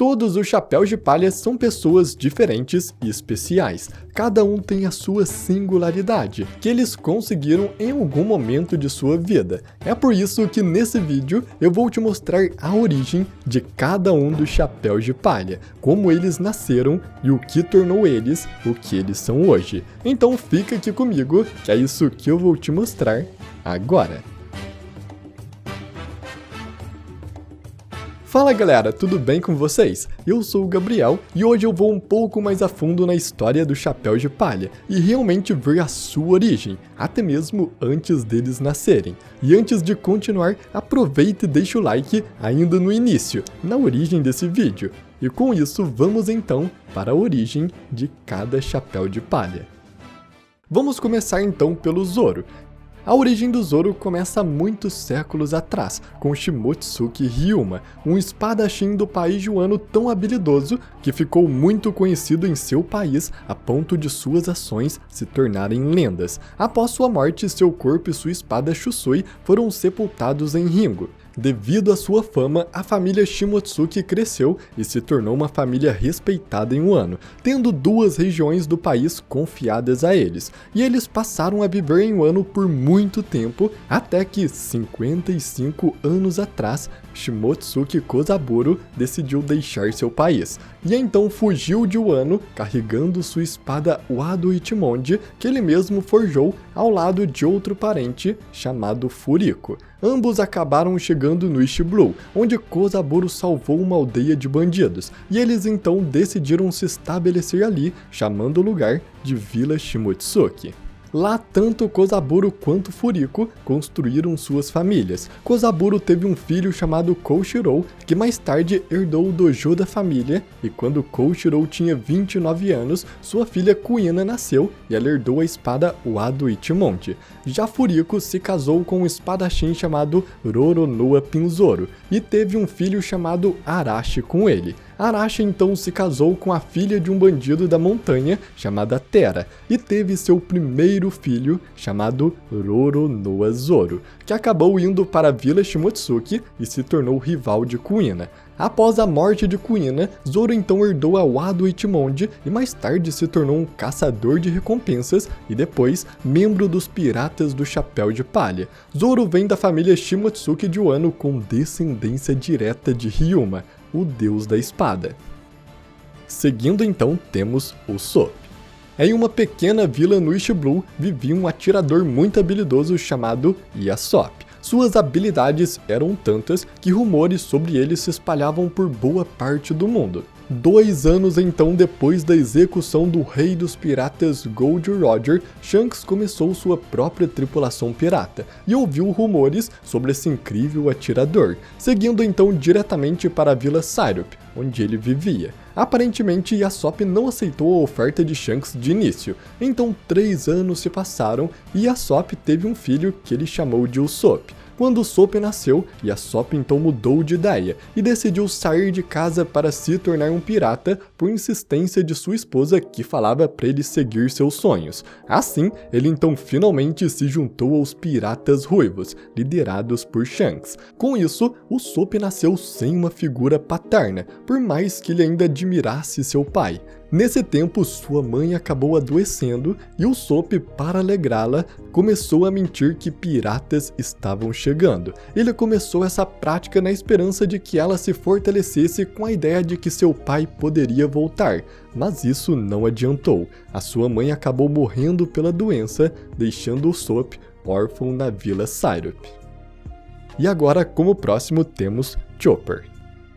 Todos os chapéus de palha são pessoas diferentes e especiais. Cada um tem a sua singularidade, que eles conseguiram em algum momento de sua vida. É por isso que nesse vídeo eu vou te mostrar a origem de cada um dos chapéus de palha, como eles nasceram e o que tornou eles o que eles são hoje. Então fica aqui comigo, que é isso que eu vou te mostrar agora. Fala galera, tudo bem com vocês? Eu sou o Gabriel e hoje eu vou um pouco mais a fundo na história do chapéu de palha e realmente ver a sua origem, até mesmo antes deles nascerem. E antes de continuar, aproveita e deixa o like ainda no início, na origem desse vídeo. E com isso, vamos então para a origem de cada chapéu de palha. Vamos começar então pelo Zoro. A origem do Zoro começa há muitos séculos atrás, com Shimotsuki Ryuma, um espadachim do país Wano tão habilidoso que ficou muito conhecido em seu país a ponto de suas ações se tornarem lendas. Após sua morte, seu corpo e sua espada Shusui foram sepultados em Ringo. Devido à sua fama, a família Shimotsuki cresceu e se tornou uma família respeitada em Wano, tendo duas regiões do país confiadas a eles, e eles passaram a viver em Wano por muito tempo, até que, 55 anos atrás, Shimotsuki Kozaburo decidiu deixar seu país, e então fugiu de Wano carregando sua espada Wado Ichimonji, que ele mesmo forjou ao lado de outro parente chamado Furiko. Ambos acabaram chegando no East Blue, onde Kozaburo salvou uma aldeia de bandidos, e eles então decidiram se estabelecer ali, chamando o lugar de Vila Shimotsuki. Lá, tanto Kozaburo quanto Furiko construíram suas famílias. Kozaburo teve um filho chamado Koushirou, que mais tarde herdou o dojo da família, e quando Koushirou tinha 29 anos, sua filha Kuina nasceu e ela herdou a espada Wado Ichimonji. Já Furiko se casou com um espadachim chamado Roronoa Pinzoro, e teve um filho chamado Arashi com ele. Arashi então se casou com a filha de um bandido da montanha chamada Tera e teve seu primeiro filho chamado Roronoa Zoro, que acabou indo para a Vila Shimotsuki e se tornou rival de Kuina. Após a morte de Kuina, Zoro então herdou a Wado Ichimonji e mais tarde se tornou um caçador de recompensas e depois membro dos Piratas do Chapéu de Palha. Zoro vem da família Shimotsuki de Wano com descendência direta de Ryuma, o deus da espada. Seguindo então temos o Usopp. Em uma pequena vila no East Blue vivia um atirador muito habilidoso chamado Yasop. Suas habilidades eram tantas que rumores sobre ele se espalhavam por boa parte do mundo. 2 anos então depois da execução do rei dos piratas Gold Roger, Shanks começou sua própria tripulação pirata e ouviu rumores sobre esse incrível atirador, seguindo então diretamente para a Vila Syrup, onde ele vivia. Aparentemente, Yasop não aceitou a oferta de Shanks de início, então 3 anos se passaram e Yasop teve um filho que ele chamou de Usopp. Quando Usopp nasceu, Yasop então mudou de ideia e decidiu sair de casa para se tornar um pirata por insistência de sua esposa que falava para ele seguir seus sonhos. Assim, ele então finalmente se juntou aos Piratas Ruivos, liderados por Shanks. Com isso, Usopp nasceu sem uma figura paterna, por mais que ele ainda admirasse seu pai. Nesse tempo, sua mãe acabou adoecendo e Usopp, para alegrá-la, começou a mentir que piratas estavam chegando. Ele começou essa prática na esperança de que ela se fortalecesse com a ideia de que seu pai poderia voltar, mas isso não adiantou. A sua mãe acabou morrendo pela doença, deixando Usopp órfão na Vila Syrup. E agora, como próximo, temos Chopper.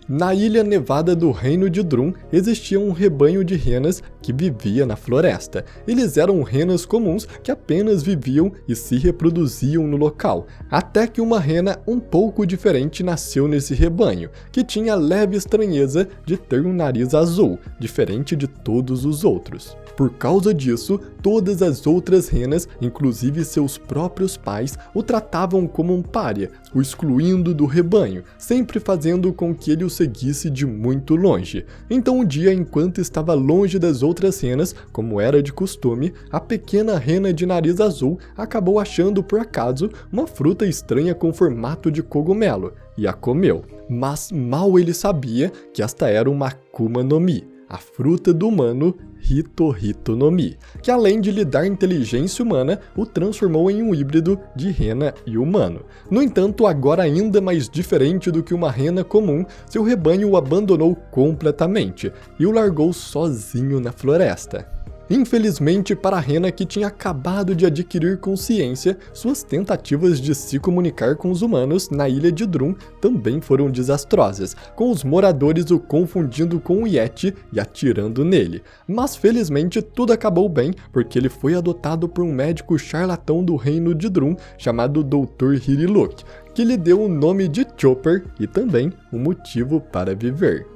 Na ilha nevada do reino de Drum, existia um rebanho de renas que vivia na floresta. Eles eram renas comuns que apenas viviam e se reproduziam no local, até que uma rena um pouco diferente nasceu nesse rebanho, que tinha a leve estranheza de ter um nariz azul, diferente de todos os outros. Por causa disso, todas as outras renas, inclusive seus próprios pais, o tratavam como um pária, o excluindo do rebanho, sempre fazendo com que ele os seguisse de muito longe. Então um dia, enquanto estava longe das outras renas, como era de costume, a pequena rena de nariz azul acabou achando por acaso uma fruta estranha com formato de cogumelo e a comeu. Mas mal ele sabia que esta era uma Akuma no Mi, a fruta do humano Hito-Hito no Mi, que além de lhe dar inteligência humana, o transformou em um híbrido de rena e humano. No entanto, agora ainda mais diferente do que uma rena comum, seu rebanho o abandonou completamente e o largou sozinho na floresta. Infelizmente para a rena que tinha acabado de adquirir consciência, suas tentativas de se comunicar com os humanos na ilha de Drum também foram desastrosas, com os moradores o confundindo com o Yeti e atirando nele. Mas felizmente tudo acabou bem, porque ele foi adotado por um médico charlatão do reino de Drum chamado Dr. Hiriluk, que lhe deu o nome de Chopper e também um motivo para viver.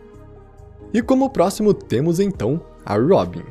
E como próximo temos então a Robin.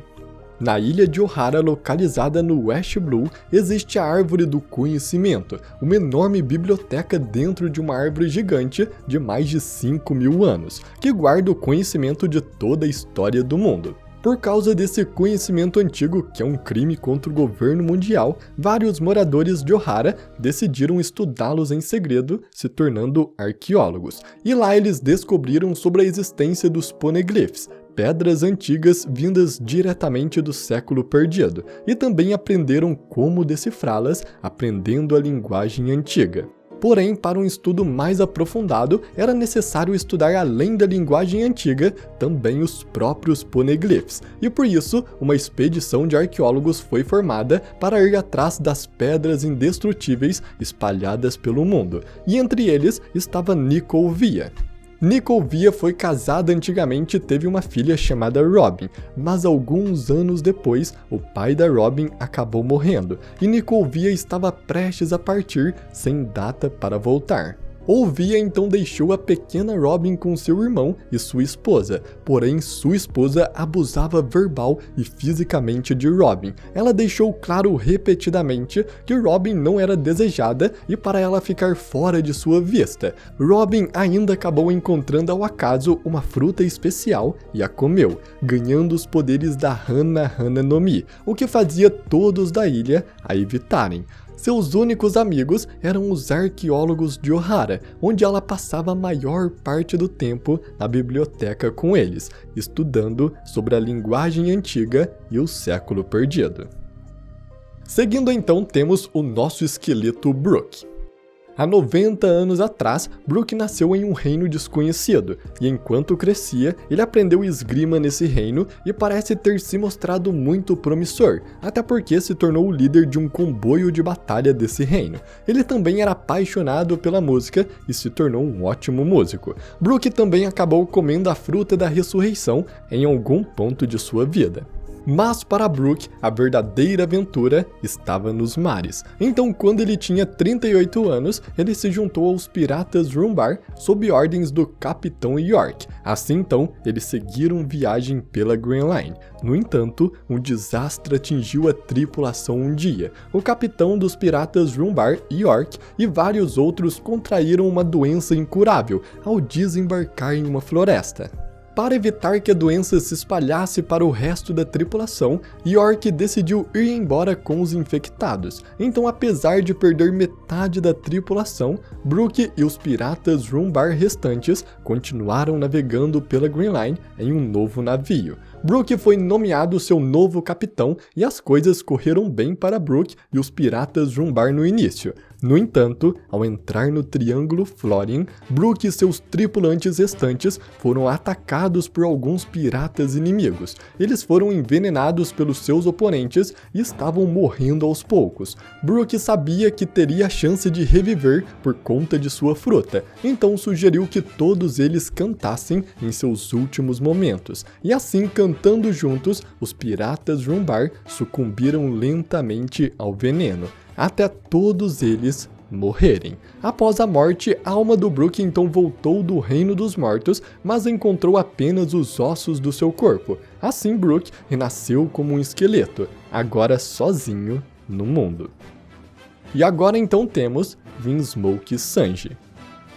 Na ilha de Ohara, localizada no West Blue, existe a Árvore do Conhecimento, uma enorme biblioteca dentro de uma árvore gigante de mais de 5.000 anos, que guarda o conhecimento de toda a história do mundo. Por causa desse conhecimento antigo, que é um crime contra o governo mundial, vários moradores de Ohara decidiram estudá-los em segredo, se tornando arqueólogos. E lá eles descobriram sobre a existência dos poneglyphs, pedras antigas vindas diretamente do século perdido, e também aprenderam como decifrá-las, aprendendo a linguagem antiga. Porém, para um estudo mais aprofundado, era necessário estudar além da linguagem antiga, também os próprios poneglyphs, e por isso, uma expedição de arqueólogos foi formada para ir atrás das pedras indestrutíveis espalhadas pelo mundo, e entre eles estava Nicole Via. Nicole Via foi casada antigamente e teve uma filha chamada Robin, mas alguns anos depois, o pai da Robin acabou morrendo, e Nicole Via estava prestes a partir, sem data para voltar. Via então deixou a pequena Robin com seu irmão e sua esposa, porém sua esposa abusava verbal e fisicamente de Robin. Ela deixou claro repetidamente que Robin não era desejada e para ela ficar fora de sua vista. Robin ainda acabou encontrando ao acaso uma fruta especial e a comeu, ganhando os poderes da Hana Hana no Mi, o que fazia todos da ilha a evitarem. Seus únicos amigos eram os arqueólogos de Ohara, onde ela passava a maior parte do tempo na biblioteca com eles, estudando sobre a linguagem antiga e o século perdido. Seguindo então temos o nosso esqueleto Brook. Há 90 anos atrás, Brook nasceu em um reino desconhecido, e enquanto crescia, ele aprendeu esgrima nesse reino e parece ter se mostrado muito promissor, até porque se tornou o líder de um comboio de batalha desse reino. Ele também era apaixonado pela música e se tornou um ótimo músico. Brook também acabou comendo a fruta da ressurreição em algum ponto de sua vida. Mas para Brook, a verdadeira aventura estava nos mares. Então, quando ele tinha 38 anos, ele se juntou aos piratas Rumbar sob ordens do Capitão York. Assim então, eles seguiram viagem pela Grand Line. No entanto, um desastre atingiu a tripulação um dia. O capitão dos piratas Rumbar, York, e vários outros contraíram uma doença incurável ao desembarcar em uma floresta. Para evitar que a doença se espalhasse para o resto da tripulação, York decidiu ir embora com os infectados. Então, apesar de perder metade da tripulação, Brook e os piratas Rumbar restantes continuaram navegando pela Grand Line em um novo navio. Brook foi nomeado seu novo capitão e as coisas correram bem para Brook e os piratas Rumbar no início. No entanto, ao entrar no Triângulo Florian, Brook e seus tripulantes restantes foram atacados por alguns piratas inimigos. Eles foram envenenados pelos seus oponentes e estavam morrendo aos poucos. Brook sabia que teria a chance de reviver por conta de sua fruta, então sugeriu que todos eles cantassem em seus últimos momentos. E assim, cantando juntos, os piratas Rumbar sucumbiram lentamente ao veneno, até todos eles morrerem. Após a morte, a alma do Brook então voltou do reino dos mortos, mas encontrou apenas os ossos do seu corpo. Assim, Brook renasceu como um esqueleto, agora sozinho no mundo. E agora então temos Vinsmoke Sanji.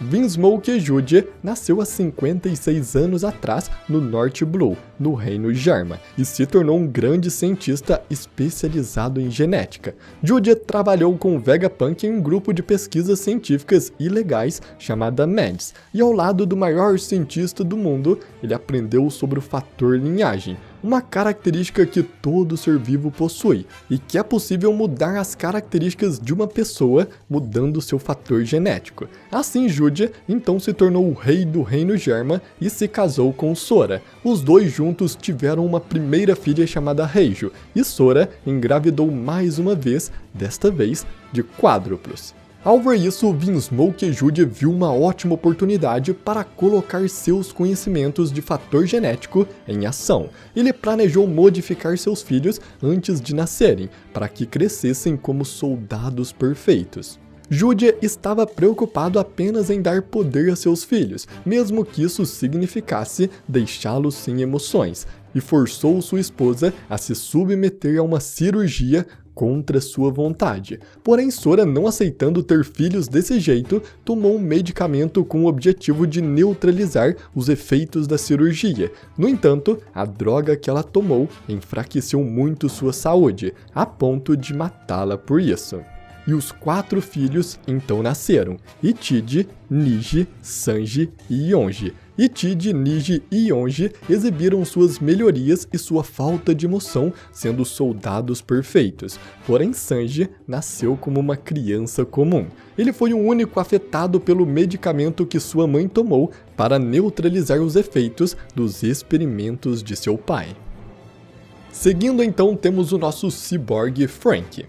Vinsmoke Jude nasceu há 56 anos atrás no North Blue, no Reino Germa, e se tornou um grande cientista especializado em genética. Jude trabalhou com Vegapunk em um grupo de pesquisas científicas ilegais chamada MEDS, e ao lado do maior cientista do mundo, ele aprendeu sobre o fator linhagem, uma característica que todo ser vivo possui, e que é possível mudar as características de uma pessoa mudando seu fator genético. Assim, Jude então se tornou o rei do Reino Germa e se casou com Sora. Os dois juntos tiveram uma primeira filha chamada Reijo, e Sora engravidou mais uma vez, desta vez de quádruplos. Ao ver isso, Vinsmoke Jude viu uma ótima oportunidade para colocar seus conhecimentos de fator genético em ação. Ele planejou modificar seus filhos antes de nascerem, para que crescessem como soldados perfeitos. Jude estava preocupado apenas em dar poder a seus filhos, mesmo que isso significasse deixá-los sem emoções, e forçou sua esposa a se submeter a uma cirurgia contra sua vontade. Porém, Sora, não aceitando ter filhos desse jeito, tomou um medicamento com o objetivo de neutralizar os efeitos da cirurgia. No entanto, a droga que ela tomou enfraqueceu muito sua saúde, a ponto de matá-la por isso. E os 4 filhos então nasceram: Itide, Niji, Sanji e Yonji. Itide, Niji e Yonji exibiram suas melhorias e sua falta de emoção, sendo soldados perfeitos. Porém, Sanji nasceu como uma criança comum. Ele foi o único afetado pelo medicamento que sua mãe tomou para neutralizar os efeitos dos experimentos de seu pai. Seguindo então, temos o nosso ciborgue Franky.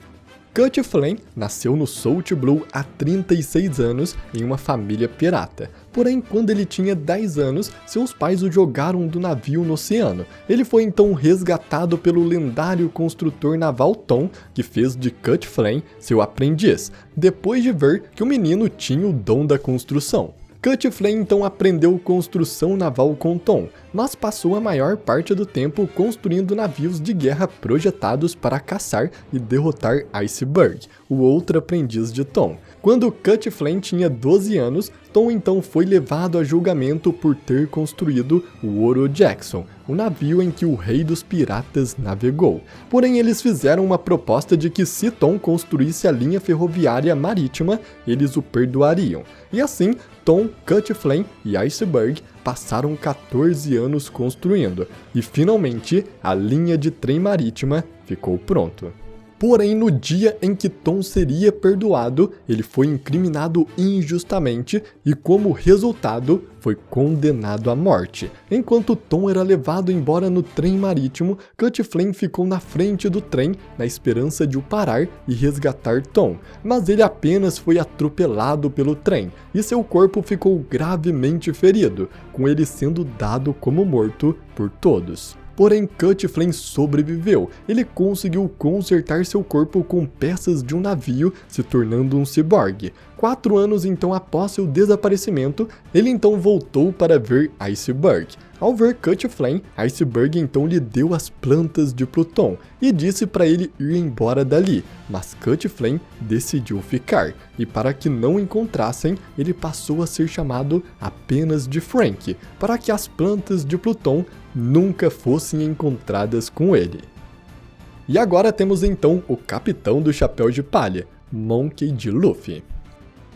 Cut Flame nasceu no Salt Blue há 36 anos em uma família pirata. Porém, quando ele tinha 10 anos, seus pais o jogaram do navio no oceano. Ele foi então resgatado pelo lendário construtor naval Tom, que fez de Cut Flame seu aprendiz, depois de ver que o menino tinha o dom da construção. Cut Flame então aprendeu construção naval com Tom, mas passou a maior parte do tempo construindo navios de guerra projetados para caçar e derrotar Iceberg, o outro aprendiz de Tom. Quando Cut Flame tinha 12 anos, Tom então foi levado a julgamento por ter construído o Oro Jackson, o navio em que o rei dos piratas navegou. Porém, eles fizeram uma proposta de que se Tom construísse a linha ferroviária marítima, eles o perdoariam. E assim, Tom, Cut Flame e Iceberg passaram 14 anos construindo, e finalmente a linha de trem marítima ficou pronta. Porém, no dia em que Tom seria perdoado, ele foi incriminado injustamente e, como resultado, foi condenado à morte. Enquanto Tom era levado embora no trem marítimo, Cut Flame ficou na frente do trem na esperança de o parar e resgatar Tom, mas ele apenas foi atropelado pelo trem e seu corpo ficou gravemente ferido, com ele sendo dado como morto por todos. Porém, Cut Flame sobreviveu. Ele conseguiu consertar seu corpo com peças de um navio, se tornando um ciborgue. 4 anos então após seu desaparecimento, ele então voltou para ver Iceberg. Ao ver Cut Flame, Iceberg então lhe deu as plantas de Pluton e disse para ele ir embora dali, mas Cut Flame decidiu ficar, e para que não encontrassem, ele passou a ser chamado apenas de Franky, para que as plantas de Pluton nunca fossem encontradas com ele. E agora temos então o capitão do Chapéu de Palha, Monkey D. Luffy.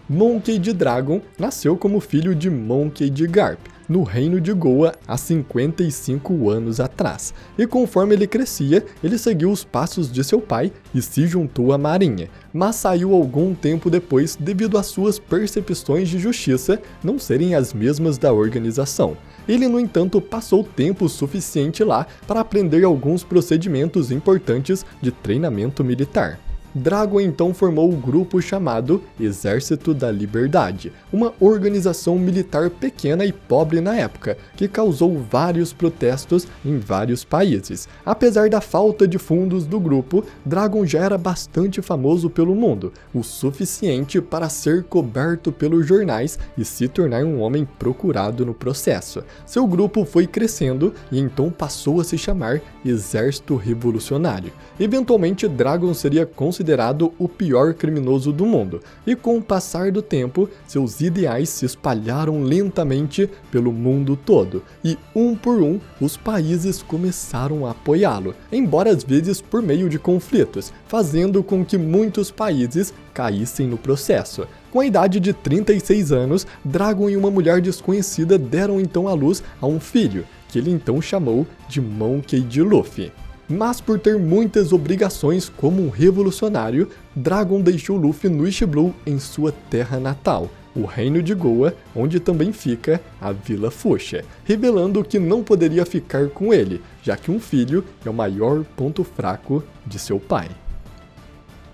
Monkey D. Dragon nasceu como filho de Monkey D. Garp, no reino de Goa há 55 anos atrás, e conforme ele crescia, ele seguiu os passos de seu pai e se juntou à marinha, mas saiu algum tempo depois devido às suas percepções de justiça não serem as mesmas da organização. Ele, no entanto, passou tempo suficiente lá para aprender alguns procedimentos importantes de treinamento militar. Dragon então formou o grupo chamado Exército da Liberdade, uma organização militar pequena e pobre na época, que causou vários protestos em vários países. Apesar da falta de fundos do grupo, Dragon já era bastante famoso pelo mundo, o suficiente para ser coberto pelos jornais e se tornar um homem procurado no processo. Seu grupo foi crescendo e então passou a se chamar Exército Revolucionário. Eventualmente, Dragon seria considerado considerado o pior criminoso do mundo, e com o passar do tempo, seus ideais se espalharam lentamente pelo mundo todo, e um por um, os países começaram a apoiá-lo, embora às vezes por meio de conflitos, fazendo com que muitos países caíssem no processo. Com a idade de 36 anos, Dragon e uma mulher desconhecida deram então à luz a um filho, que ele então chamou de Monkey D. Luffy. Mas por ter muitas obrigações como um revolucionário, Dragon deixou Luffy no East Blue em sua terra natal, o reino de Goa, onde também fica a Vila Fuchsia, revelando que não poderia ficar com ele, já que um filho é o maior ponto fraco de seu pai.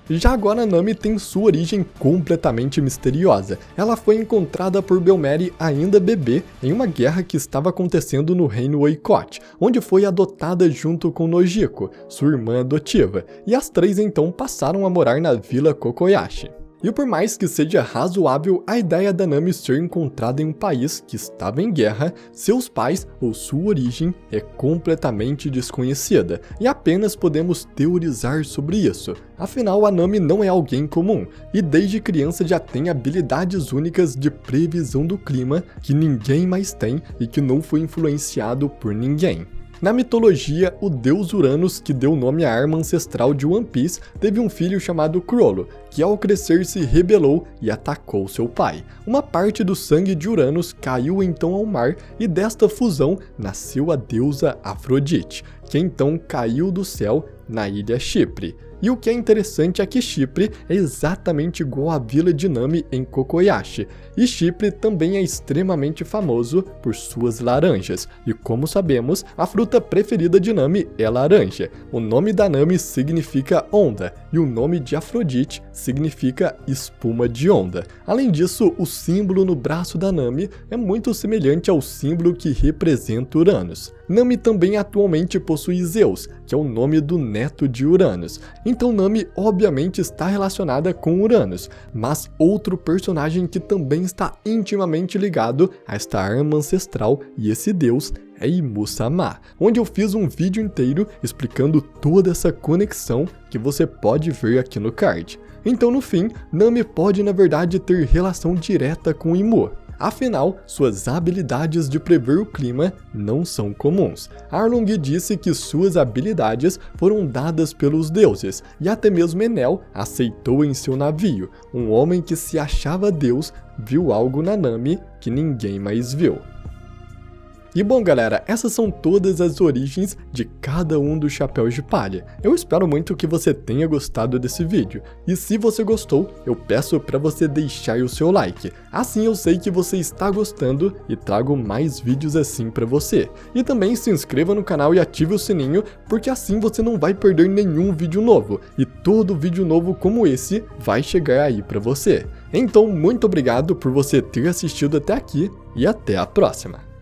Já agora, Nami tem sua origem completamente misteriosa. Ela foi encontrada por Belmeri ainda bebê em uma guerra que estava acontecendo no reino Oikot, onde foi adotada junto com Nojiko, sua irmã adotiva, e as três então passaram a morar na Vila Kokoyashi. E por mais que seja razoável a ideia da Nami ser encontrada em um país que estava em guerra, seus pais ou sua origem é completamente desconhecida, e apenas podemos teorizar sobre isso. Afinal, a Nami não é alguém comum, e desde criança já tem habilidades únicas de previsão do clima que ninguém mais tem e que não foi influenciado por ninguém. Na mitologia, o deus Uranus, que deu nome à arma ancestral de One Piece, teve um filho chamado Chrollo, que ao crescer se rebelou e atacou seu pai. Uma parte do sangue de Uranus caiu então ao mar e desta fusão nasceu a deusa Afrodite, que então caiu do céu na ilha Chipre. E o que é interessante é que Chipre é exatamente igual à vila de Nami em Kokoyashi, e Chipre também é extremamente famoso por suas laranjas, e como sabemos, a fruta preferida de Nami é laranja. O nome da Nami significa onda, e o nome de Afrodite significa espuma de onda. Além disso, o símbolo no braço da Nami é muito semelhante ao símbolo que representa Uranus. Nami também atualmente possui Zeus, que é o nome do neto de Uranus. Então Nami obviamente está relacionada com Uranus, mas outro personagem que também está intimamente ligado a esta arma ancestral e esse deus é Imu-sama, onde eu fiz um vídeo inteiro explicando toda essa conexão que você pode ver aqui no card. Então no fim, Nami pode na verdade ter relação direta com Imu. Afinal, suas habilidades de prever o clima não são comuns. Arlong disse que suas habilidades foram dadas pelos deuses, e até mesmo Enel aceitou em seu navio. Um homem que se achava deus viu algo na Nami que ninguém mais viu. E bom galera, essas são todas as origens de cada um dos chapéus de palha. Eu espero muito que você tenha gostado desse vídeo, e se você gostou, eu peço para você deixar o seu like. Assim eu sei que você está gostando e trago mais vídeos assim para você. E também se inscreva no canal e ative o sininho, porque assim você não vai perder nenhum vídeo novo, e todo vídeo novo como esse vai chegar aí para você. Então muito obrigado por você ter assistido até aqui, e até a próxima!